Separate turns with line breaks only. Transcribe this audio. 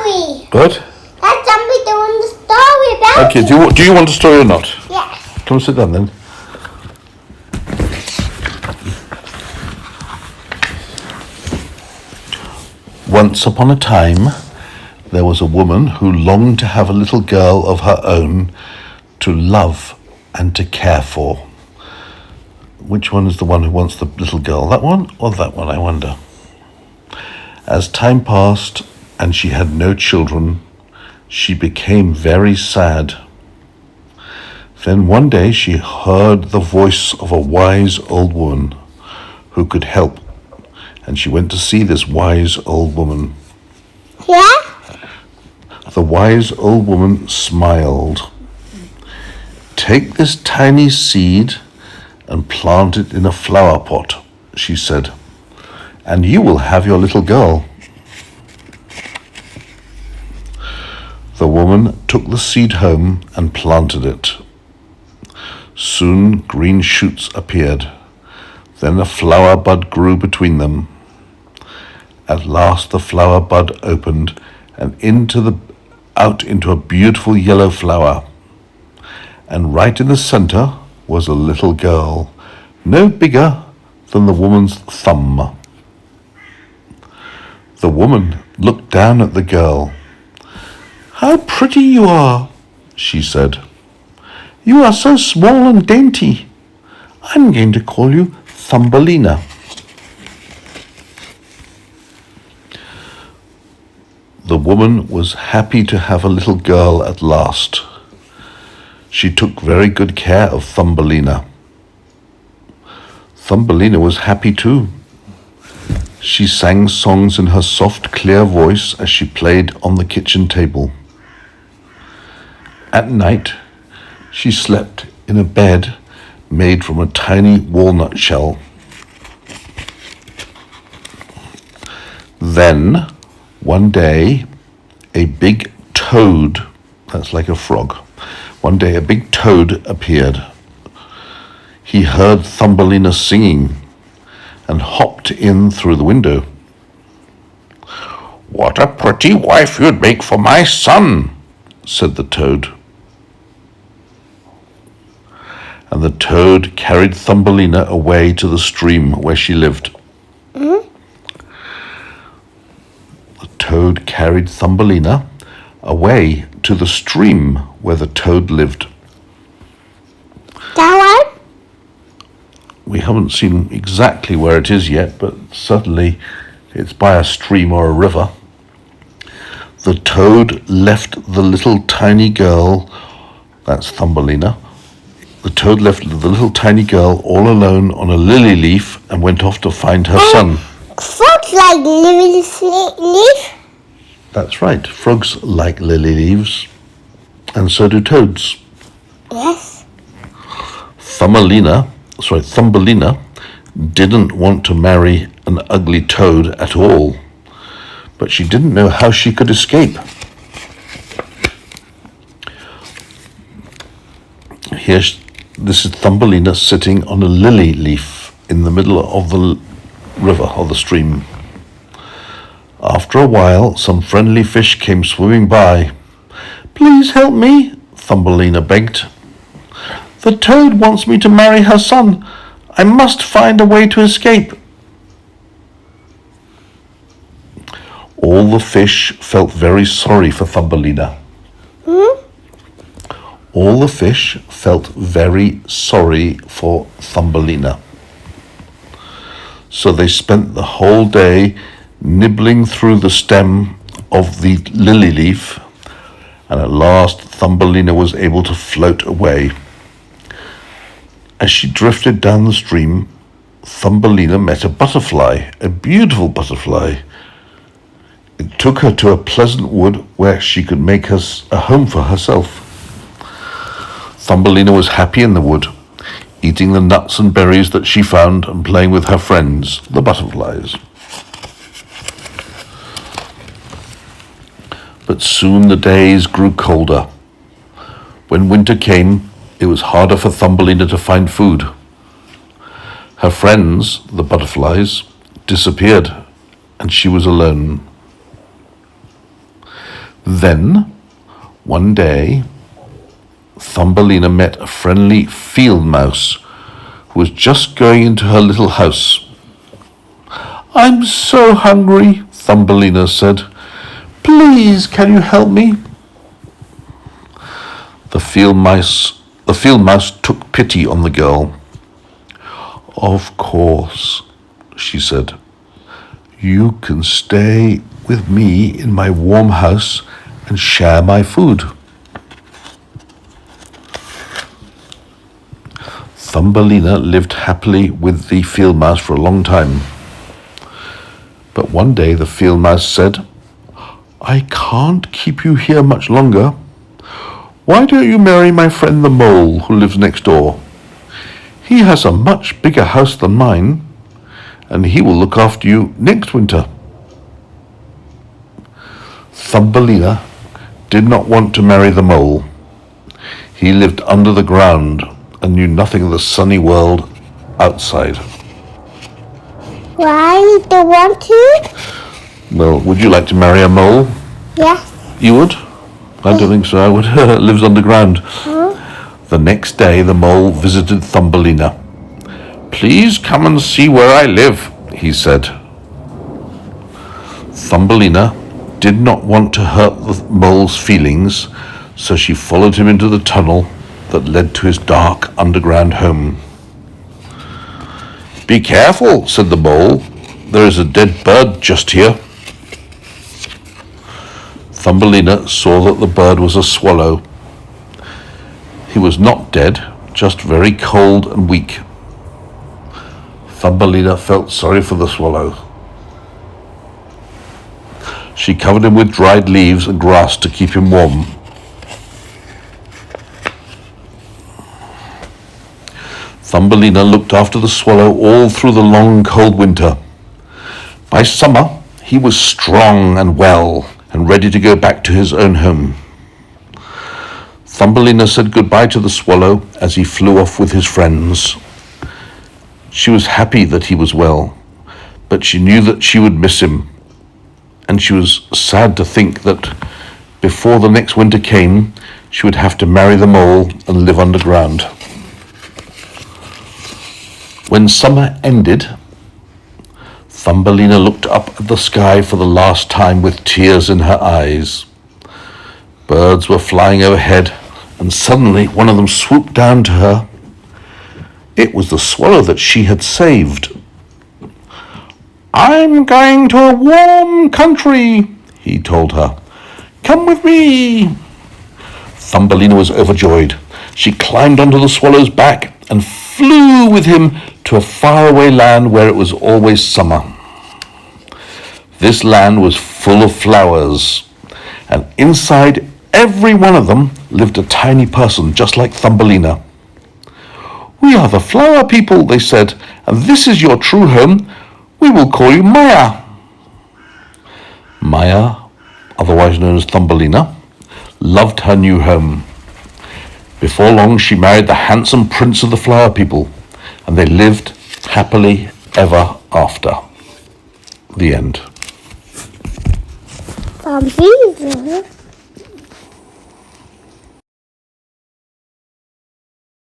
story.
Good.
Let somebody doing the story about
Okay,
it.
do you want a story or not?
Yes.
Come and sit down then. Once upon a time, there was a woman who longed to have a little girl of her own to love and to care for. Which one is the one who wants the little girl? That one or that one, I wonder? As time passed and she had no children, she became very sad. Then one day she heard the voice of a wise old woman who could help, and she went to see this wise old woman.
Yeah?
The wise old woman smiled. "Take this tiny seed and plant it in a flower pot," she said, "and you will have your little girl." The woman took the seed home and planted it. Soon green shoots appeared. Then a flower bud grew between them. At last the flower bud opened and out into a beautiful yellow flower. And right in the center was a little girl, no bigger than the woman's thumb. The woman looked down at the girl. "How pretty you are," she said. "You are so small and dainty. I'm going to call you Thumbelina." The woman was happy to have a little girl at last. She took very good care of Thumbelina. Thumbelina was happy too. She sang songs in her soft, clear voice as she played on the kitchen table. At night, she slept in a bed made from a tiny walnut shell. Then, one day, a big toad, that's like a frog, one day a big toad appeared. He heard Thumbelina singing and hopped in through the window. "What a pretty wife you'd make for my son," said the toad. And the toad carried Thumbelina away to the stream where she lived. The toad carried Thumbelina away to the stream where the toad lived.
That one?
We haven't seen exactly where it is yet, but certainly it's by a stream or a river. The toad left the little tiny girl, that's Thumbelina. The toad left the little tiny girl all alone on a lily leaf and went off to find her son.
Frogs like lily leaf?
That's right, frogs like lily leaves, and so do toads.
Yes.
Thumbelina didn't want to marry an ugly toad at all, but she didn't know how she could escape. This is Thumbelina sitting on a lily leaf in the middle of the river or the stream. After a while, some friendly fish came swimming by. "Please help me," Thumbelina begged. "The toad wants me to marry her son. I must find a way to escape." All the fish felt very sorry for Thumbelina. All the fish felt very sorry for Thumbelina. So they spent the whole day nibbling through the stem of the lily leaf, and at last Thumbelina was able to float away. As she drifted down the stream, Thumbelina met a butterfly, a beautiful butterfly. It took her to a pleasant wood where she could make a home for herself. Thumbelina was happy in the wood, eating the nuts and berries that she found and playing with her friends, the butterflies. But soon the days grew colder. When winter came, it was harder for Thumbelina to find food. Her friends, the butterflies, disappeared, and she was alone. Then, one day, Thumbelina met a friendly field mouse who was just going into her little house. "I'm so hungry," Thumbelina said. "Please, can you help me?" The field mouse took pity on the girl. "Of course," she said. "You can stay with me in my warm house and share my food." Thumbelina lived happily with the field mouse for a long time. But one day the field mouse said, "I can't keep you here much longer. Why don't you marry my friend the mole who lives next door? He has a much bigger house than mine, and he will look after you next winter." Thumbelina did not want to marry the mole. He lived under the ground and knew nothing of the sunny world outside.
Why do you want to?
Well, would you like to marry a mole?
Yes.
You would? I don't think so. I would. Lives underground. The next day, the mole visited Thumbelina. "Please come and see where I live," he said. Thumbelina did not want to hurt the mole's feelings, so she followed him into the tunnel that led to his dark underground home. "Be careful," said the mole. "There is a dead bird just here." Thumbelina saw that the bird was a swallow. He was not dead, just very cold and weak. Thumbelina felt sorry for the swallow. She covered him with dried leaves and grass to keep him warm. Thumbelina looked after the swallow all through the long cold winter. By summer, he was strong and well and ready to go back to his own home. Thumbelina said goodbye to the swallow as he flew off with his friends. She was happy that he was well, but she knew that she would miss him, and she was sad to think that before the next winter came, she would have to marry the mole and live underground. When summer ended, Thumbelina looked up at the sky for the last time with tears in her eyes. Birds were flying overhead, and suddenly one of them swooped down to her. It was the swallow that she had saved. "I'm going to a warm country," he told her. "Come with me." Thumbelina was overjoyed. She climbed onto the swallow's back and flew with him to a faraway land where it was always summer. This land was full of flowers, and inside every one of them lived a tiny person just like Thumbelina. "We are the flower people," they said, "and this is your true home. We will call you Maya." Maya, otherwise known as Thumbelina, loved her new home. Before long, she married the handsome prince of the flower people, and they lived happily ever after. The end.
Thumbelina.